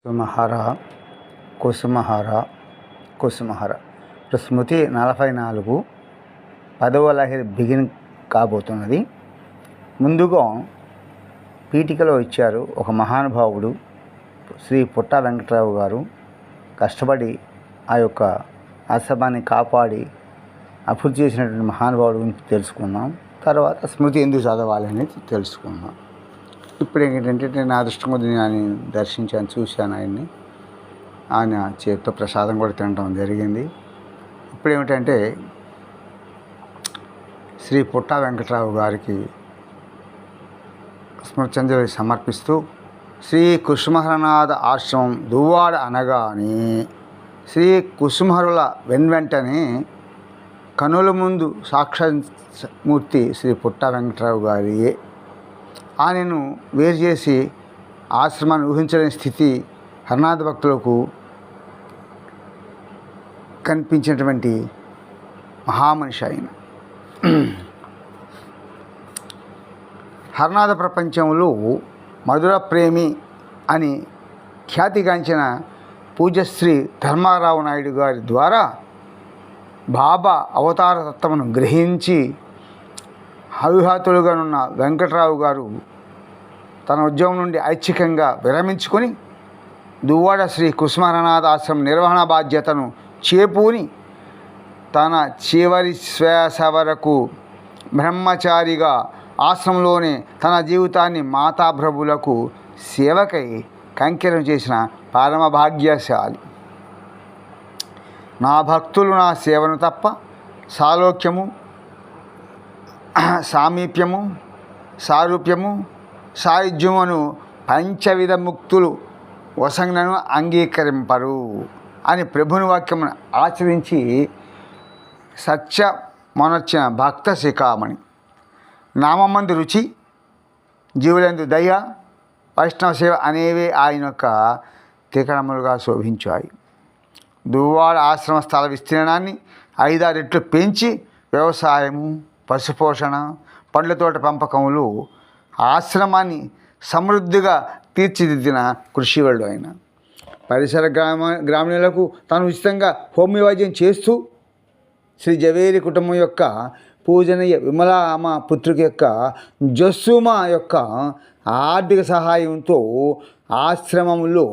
కుసుమహర కుసుమహర కుసుమహర స్మృతి 44 10వ లహరి బిగిన్ కాబోతున్నది. ముందుగా పీఠికలో ఇచ్చారు ఒక మహానుభావుడు శ్రీ పుట్టా వెంకటరావు గారు కష్టపడి ఆ యొక్క ఆశ్రమాన్ని కాపాడి అభివృద్ధి చేసినటువంటి మహానుభావుడు గురించి తెలుసుకుందాం. తర్వాత స్మృతి ఎందుకు చదవాలని తెలుసుకుందాం. ఇప్పుడు ఏంటంటే నేను నా అదృష్టం కొద్ది ఆయన దర్శించాను, చూశాను ఆయన్ని. ఆయన చేతితో ప్రసాదం కూడా తినడం జరిగింది. ఇప్పుడు ఏమిటంటే శ్రీ పుట్టా వెంకటరావు గారికి స్మృత్యంజలి సమర్పిస్తూ శ్రీ కుసుమహరనాథ ఆశ్రమం దువ్వాడ అనగానే శ్రీ కుసుమహరుల వెన్వెంటనే కనుల ముందు సాక్షాత్మూర్తి శ్రీ పుట్టా వెంకటరావు గారియే. ఆయనను వేరు చేసి ఆశ్రమాన్ని ఊహించలేని స్థితి హరనాథ భక్తులకు కనిపించినటువంటి మహామనిషి ఆయన. హరనాథ ప్రపంచంలో మధుర ప్రేమి అని ఖ్యాతిగాంచిన పూజ్యశ్రీ ధర్మారావు నాయుడు గారి ద్వారా బాబా అవతార తత్వమును గ్రహించి అవిహాతులుగానున్న వెంకటరావు గారు తన ఉద్యోగం నుండి ఐచ్ఛికంగా విరమించుకొని దువ్వాడ శ్రీ కుసుమహరనాథ ఆశ్రమం నిర్వహణ బాధ్యతను చేపూని తన చివరి శ్వాస వరకు బ్రహ్మచారిగా ఆశ్రమంలోనే తన జీవితాన్ని మాతాప్రభులకు సేవకై కంకిరం చేసిన పరమభాగ్యశాలి. నా భక్తులు నా సేవను తప్ప సాలోక్యము, సామీప్యము, సారూప్యము, సాయుధ్యమును పంచవిధ ముక్తులు వసంగను అంగీకరింపరు అని ప్రభుని వాక్యమును ఆచరించి సత్యమనొచ్చిన భక్త శిఖామణి. నామందు రుచి, జీవులందు దయ, వైష్ణవ సేవ అనేవే ఆయన యొక్క తికణములుగా శోభించాయి. దువ్వాడ ఆశ్రమ స్థల విస్తీర్ణాన్ని 5-6 రెట్లు పెంచి వ్యవసాయము, పశుపోషణ, పండ్ల తోట పెంపకములు ఆశ్రమాన్ని సమృద్ధిగా తీర్చిదిద్దిన కృషివలుడు ఆయన. పరిసర గ్రామీణులకు తాను ఉచితంగా హోమియో వైద్యం చేస్తూ శ్రీ జవేరి కుటుంబం యొక్క పూజనీయ విమలామ పుత్రిక యొక్క జస్సుమ యొక్క ఆర్థిక సహాయంతో ఆశ్రమంలో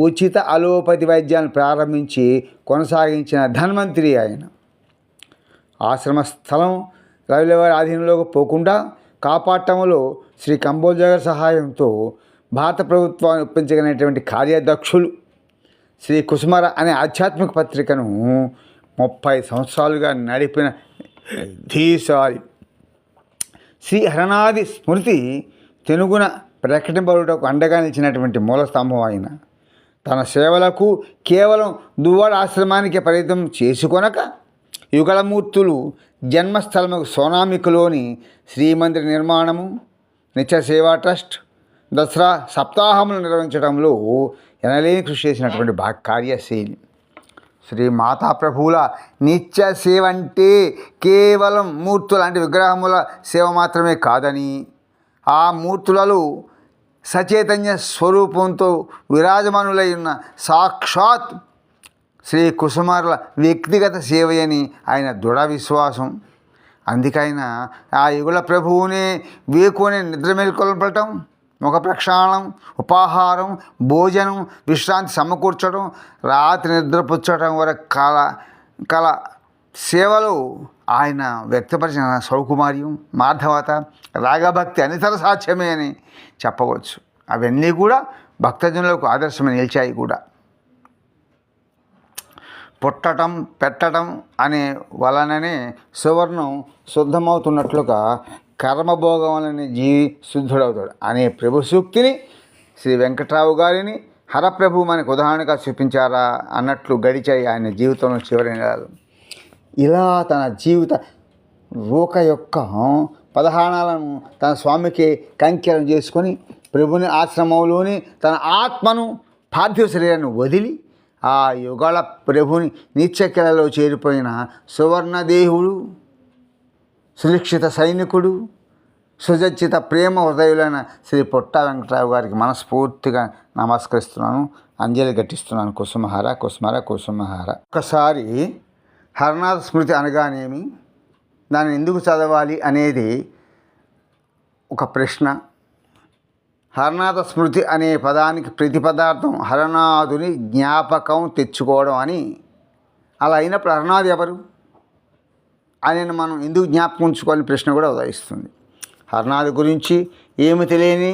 ఉచిత అలోపతి వైద్యాన్ని ప్రారంభించి కొనసాగించిన ధన్వంతరి ఆయన. ఆశ్రమ స్థలం రవివారి ఆధీనంలోకి పోకుండా కాపాడటంలో శ్రీ కంబోజ గారి సహాయంతో భారత ప్రభుత్వాన్ని ఒప్పించగలిగినటువంటి కార్యదక్షులు. శ్రీ కుసుమర అనే ఆధ్యాత్మిక పత్రికను 30 సంవత్సరాలుగా నడిపిన ధీశాలి శ్రీ హరనాథి స్మృతి తెనుగున ప్రకటింపబడుటకు అండగా నిలిచినటువంటి మూల స్తంభం ఆయన. తన సేవలకు కేవలం దువ్వాడ ఆశ్రమానికి పరిమితం చేసుకొనక యుగళమూర్తులు జన్మస్థలము సోనామికులోని శ్రీమందిర నిర్మాణము, నిత్య సేవా ట్రస్ట్, దసరా సప్తాహములు నిర్వహించడంలో ఎనలేని కృషి చేసినటువంటి కార్యశీలి. శ్రీ మాతాప్రభువుల నిత్య సేవ అంటే కేవలం మూర్తుల అంటే విగ్రహముల సేవ మాత్రమే కాదని, ఆ మూర్తులలో సచైతన్య స్వరూపంతో విరాజమానులై ఉన్న సాక్షాత్ శ్రీ కుసుమహరుల వ్యక్తిగత సేవయని ఆయన దృఢ విశ్వాసం. అందుకైనా ఆ యుగుల ప్రభువునే వేకునే నిద్ర మేల్కొల్పటం, ముఖ ప్రక్షాళనం, ఉపాహారం, భోజనం, విశ్రాంతి సమకూర్చడం, రాత్రి నిద్రపుచ్చడం వరకు కల సేవలో ఆయన వ్యక్తపరిచిన సౌకుమార్యం, మాధవత, రాగభక్తి అనితర సాధ్యమే అని చెప్పవచ్చు. అవన్నీ కూడా భక్తజనులకు ఆదర్శమని నిలిచాయి కూడా. పుట్టడం పెట్టడం అనే వలననే సువర్ణం శుద్ధమవుతున్నట్లుగా కర్మభోగం వలన జీవి శుద్ధుడవుతాడు అనే ప్రభు సూక్తిని శ్రీ వెంకటరావు గారిని హరప్రభు మనకు ఉదాహరణగా చూపించారా అన్నట్లు గడిచాయి ఆయన జీవితంలో చివరి నెలలు. ఇలా తన జీవిత రూక యొక్క పదహానాలను తన స్వామికి కంకిరం చేసుకొని ప్రభుని ఆశ్రమంలోని తన ఆత్మను పార్థివ శరీరాన్ని వదిలి ఆ యుగళ ప్రభుని నిత్యకిలలో చేరిపోయిన సువర్ణదేహుడు, సురక్షిత సైనికుడు, సుజచ్చిత ప్రేమ హృదయులైన శ్రీ పొట్టా వెంకటరావు గారికి మనస్ఫూర్తిగా నమస్కరిస్తున్నాను, అంజలి ఘటిస్తున్నాను. కుసుమహార కుసుమహార కుసుమహార. ఒకసారి హరనాథ స్మృతి అనగానేమి, దాన్ని ఎందుకు చదవాలి అనేది ఒక ప్రశ్న. హరనాథ స్మృతి అనే పదానికి ప్రతిపదార్థం హరనాథుని జ్ఞాపకం తెచ్చుకోవడం అని. అలా అయినప్పుడు హరనాథ్ ఎవరు అని మనం ఎందుకు జ్ఞాపకం ఉంచుకోవాలని ప్రశ్న కూడా ఉదయిస్తుంది. హరనాథ్ గురించి ఏమి తెలియని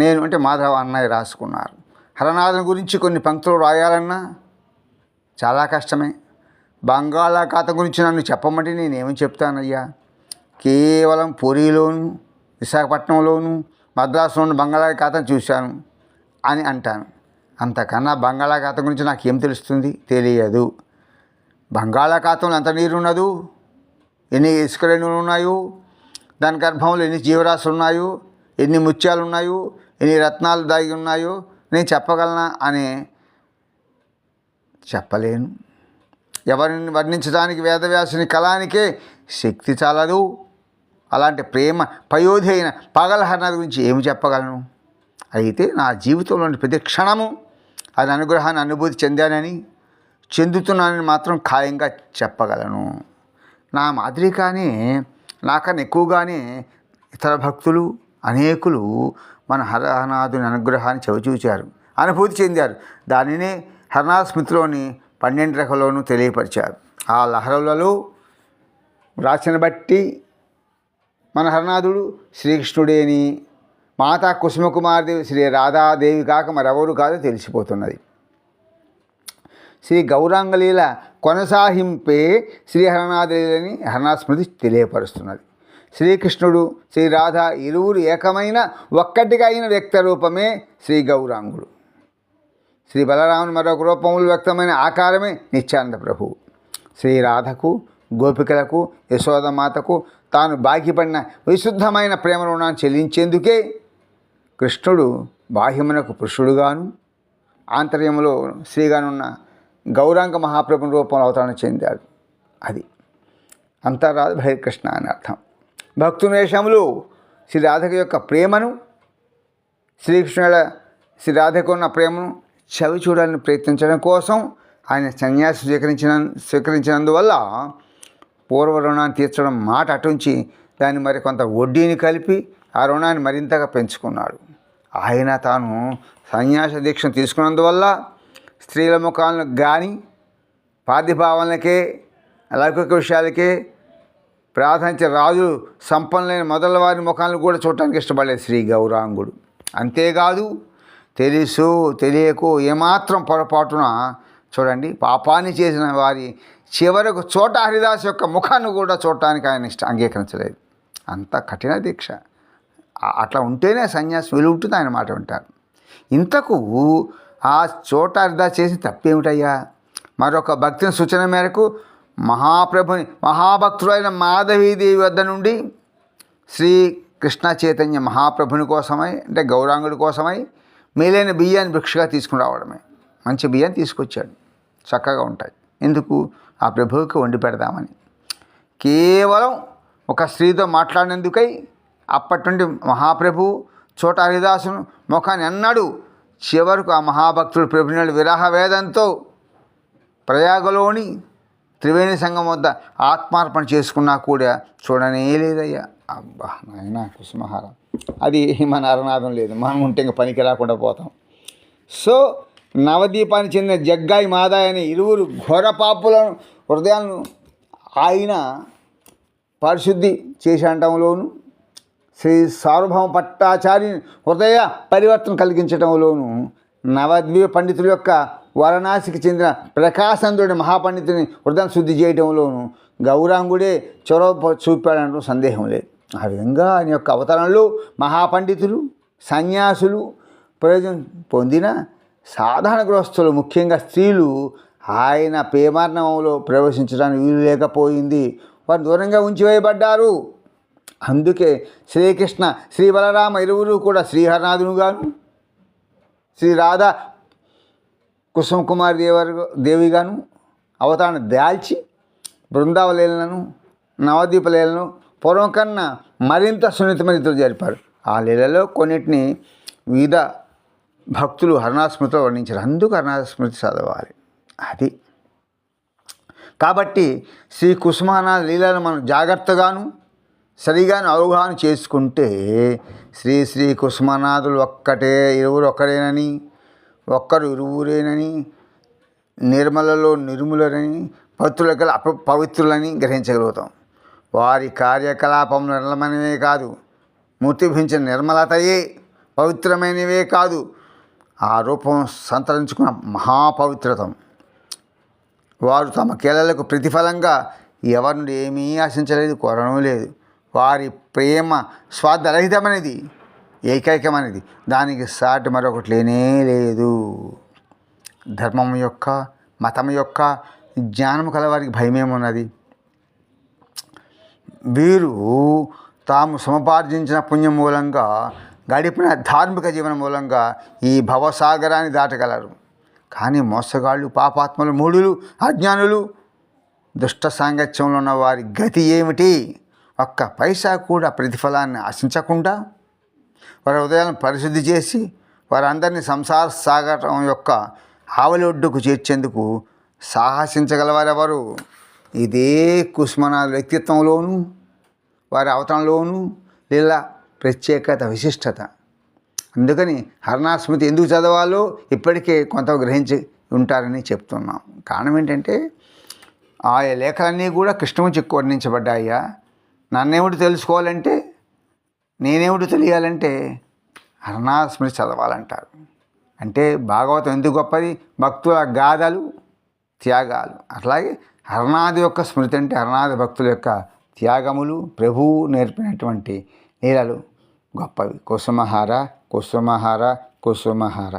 నేను అంటే మాధవ అన్నయ్య రాసుకున్నారు. హరనాథుని గురించి కొన్ని పంక్తులు రాయాలన్నా చాలా కష్టమే. బంగాళాఖాతం గురించి నన్ను చెప్పమంటే నేనేమి చెప్తానయ్యా? కేవలం పూరిలోను, విశాఖపట్నంలోను, మద్రాసులోను బంగాళాఖాతం చూశాను అని అంటాను. అంతకన్నా బంగాళాఖాతం గురించి నాకేం తెలుస్తుంది? తెలియదు. బంగాళాఖాతంలో ఎంత నీరు ఉన్నదో, ఎన్ని ఇసుక రేణువులు ఉన్నాయో, దాని గర్భంలో ఎన్ని జీవరాశులు ఉన్నాయో, ఎన్ని ముత్యాలు ఉన్నాయో, ఎన్ని రత్నాలు దాగి ఉన్నాయో నేను చెప్పగలనా అని చెప్పలేను. ఎవరిని వర్ణించడానికి వేదవ్యాసుని కళానికే శక్తి చాలదు. అలాంటి ప్రేమ పయోధి అయిన పగల హరనాథ్ గురించి ఏమి చెప్పగలను? అయితే నా జీవితంలోని ప్రతి క్షణము అది అనుగ్రహాన్ని అనుభూతి చెందానని, చెందుతున్నానని మాత్రం ఖాయంగా చెప్పగలను. నా మాదిరిగానే, నాకన్నా ఎక్కువగానే ఇతర భక్తులు అనేకులు మన హరనాథుని అనుగ్రహాన్ని చవిచూచారు, అనుభూతి చెందారు. దానినే హరనాథ స్మృతిలోని 12 రేఖలోనూ తెలియపరిచారు. ఆ లహరులలో రాసిన బట్టి మన హరనాథుడు శ్రీకృష్ణుడేని, మాతా కుసుమకుమారదేవి శ్రీ రాధాదేవి కాక మరెవరు కాదో తెలిసిపోతున్నది. శ్రీ గౌరాంగలీల కొనసాగింపే శ్రీ హరనాథలీలని హరనాథ స్మృతి తెలియపరుస్తున్నది. శ్రీకృష్ణుడు శ్రీ రాధ ఇరువురు ఏకమైన ఒక్కటిగా అయిన వ్యక్త రూపమే శ్రీ గౌరాంగుడు. శ్రీ బలరాముని మరొక రూపములు వ్యక్తమైన ఆకారమే నిత్యానంద ప్రభువు. శ్రీ రాధకు, గోపికలకు, యశోదమాతకు తాను బాకిపడిన విశుద్ధమైన ప్రేమ రుణాన్ని చెల్లించేందుకే కృష్ణుడు బాహ్యమునకు పురుషుడుగాను, ఆంతర్యములో శ్రీగానున్న గౌరాంగ మహాప్రభుని రూపంలో అవతరణ చెందాడు. అది అంతర్రాధ బహిర్కృష్ణ అని అర్థం. భక్తునేషములు శ్రీ రాధక యొక్క ప్రేమను, శ్రీకృష్ణుల శ్రీ రాధకు ఉన్న ప్రేమను చవి చూడాలని ప్రయత్నించడం కోసం ఆయన సన్యాసం స్వీకరించినందువల్ల పూర్వ రుణాన్ని తీర్చడం మాట అటుంచి దాన్ని మరి కొంత వడ్డీని కలిపి ఆ రుణాన్ని మరింతగా పెంచుకున్నాడు. ఆయన తాను సన్యాస దీక్షను తీసుకున్నందువల్ల స్త్రీల ముఖాలను కానీ, పార్థిభావనలకే, లౌకిక విషయాలకే ప్రాధాన్యత రాజు సంపన్నులైన మొదల వారి ముఖాలను కూడా చూడటానికి ఇష్టపడలేదు శ్రీ గౌరాంగుడు. అంతేకాదు తెలుసు తెలియకు ఏమాత్రం పొరపాటున చూడండి పాపాన్ని చేసిన వారి చివరకు చోట హరిదాస్ యొక్క ముఖాన్ని కూడా చూడటానికి ఆయన అంగీకరించలేదు. అంత కఠిన దీక్ష. అట్లా ఉంటేనే సన్యాసం విలువ ఉంటుంది, ఆయన మాట వింటారు. ఇంతకు ఆ చోట హరిదాస్ చేసిన తప్పేమిటయ్యా? మరొక భక్తిని సూచన మేరకు మహాప్రభుని మహాభక్తుడైన మాధవీదేవి వద్ద నుండి శ్రీ కృష్ణ చైతన్య మహాప్రభుని కోసమై అంటే గౌరాంగుడి కోసమై మేలైన బియ్యాన్ని భిక్షగా తీసుకుని రావడమే. మంచి బియ్యాన్ని తీసుకొచ్చాడు, చక్కగా ఉంటాయి. ఎందుకు? ఆ ప్రభువుకి వండి పెడదామని. కేవలం ఒక స్త్రీతో మాట్లాడినందుకై అప్పటి నుండి మహాప్రభువు చోట హరిదాసును ముఖాన్ని అన్నాడు. చివరకు ఆ మహాభక్తుడు ప్రభుని విరహ వేదంతో ప్రయాగలోని త్రివేణి సంఘం వద్ద ఆత్మార్పణ చేసుకున్నా కూడా చూడనే లేదయ్యా. అబ్బా నాయన కుసుమహారం, అది మన హరనాథం లేదు. మనం ఉంటే ఇంక పనికి రాకుండా పోతాం. సో నవదీపానికి చెందిన జగ్గాయి మాదాయి అనే ఇరువురు ఘోర పాపులను హృదయాలను ఆయన పరిశుద్ధి చేసేయటంలోను, శ్రీ సార్వభౌమ పట్టాచార్య హృదయ పరివర్తన కలిగించడంలోను, నవద్వీప పండితుల యొక్క వారణాసికి చెందిన ప్రకాశంతుడి మహాపండితుని హృదయం శుద్ధి చేయడంలోను గౌరాంగుడే చొరవ చూపాడంటూ సందేహం లేదు. ఆ విధంగా ఆయన యొక్క అవతరణలు మహాపండితులు, సన్యాసులు ప్రయోజనం పొందిన సాధారణ గృహస్థులు, ముఖ్యంగా స్త్రీలు ఆయన ప్రేమార్ణవంలో ప్రవేశించడానికి వీలు లేకపోయింది. వారు దూరంగా ఉంచివేయబడ్డారు. అందుకే శ్రీకృష్ణ శ్రీ బలరామ ఇరువురు కూడా శ్రీహరనాథునిగాను, శ్రీ రాధా కుసుమకుమారి దేవిగాను అవతరణ దాల్చి బృందావలీలను, నవదీప లీలను పూర్వం కన్నా మరింత సున్నితమైన రీతిలో జరిపారు. ఆ లీలలో కొన్నిటిని వివిధ భక్తులు హరనాథస్మృతిలో వర్ణించారు. అందుకు హరనాథస్మృతి చదవాలి. అది కాబట్టి శ్రీ కుసుమహరనాథ లీలను మనం జాగ్రత్తగాను సరిగాను అవగాహన చేసుకుంటే శ్రీ కుసుమనాథులు ఒక్కటే, ఇరువురు ఒక్కరేనని, ఒక్కరు ఇరువురేనని, నిర్మలలో నిర్ములరని, పవిత్రుల పవిత్రులని గ్రహించగలుగుతాం. వారి కార్యకలాపం నిర్మలమైనవే కాదు, మూర్తిభించిన నిర్మలతయే పవిత్రమైనవే కాదు, ఆ రూపం సంతరించుకున్న మహాపవిత్రతం. వారు తమ కీలలకు ప్రతిఫలంగా ఎవరి నుండి ఏమీ ఆశించలేదు, కోరడం లేదు. వారి ప్రేమ స్వార్థరహితమైనది, ఏకైకమైనది. దానికి సాటి మరొకటి లేనే లేదు. ధర్మం యొక్క, మతం యొక్క జ్ఞానం కలవారికి భయమేమున్నది? వీరు తాము సముపార్జించిన పుణ్యం మూలంగా, గడిపిన ధార్మిక జీవనం మూలంగా ఈ భవసాగరాన్ని దాటగలరు. కానీ మోసగాళ్ళు, పాపాత్మలు, మూఢులు, అజ్ఞానులు, దుష్ట సాంగత్యంలో ఉన్న వారి గతి ఏమిటి? ఒక్క పైసా కూడా ప్రతిఫలాన్ని ఆశించకుండా వారి హృదయాలను పరిశుద్ధి చేసి వారందరినీ సంసార సాగరం యొక్క ఆవలి ఒడ్డుకు చేర్చేందుకు సాహసించగలవారెవరు? ఇదే కుసుమనాథ వ్యక్తిత్వంలోనూ వారి అవతరణలోనూ లీలా ప్రత్యేకత, విశిష్టత. అందుకని హరనాథస్మృతి ఎందుకు చదవాలో ఇప్పటికే కొంత గ్రహించి ఉంటారని చెప్తున్నాం. కారణం ఏంటంటే ఆయా లేఖలన్నీ కూడా కృష్ణుని చెక్కు వర్ణించబడ్డాయా. నన్నేమిటి తెలుసుకోవాలంటే, నేనేమిటి తెలియాలంటే హరనాథస్మృతి చదవాలంటారు. అంటే భాగవతం ఎందుకు గొప్పది? భక్తుల గాథలు, త్యాగాలు. అట్లాగే హరనాథ యొక్క స్మృతి అంటే హరనాథ భక్తుల యొక్క త్యాగములు, ప్రభువు నేర్పినటువంటి లీలలు గొప్పవి. కుసుమహార కుసుమహార కుసుమహార.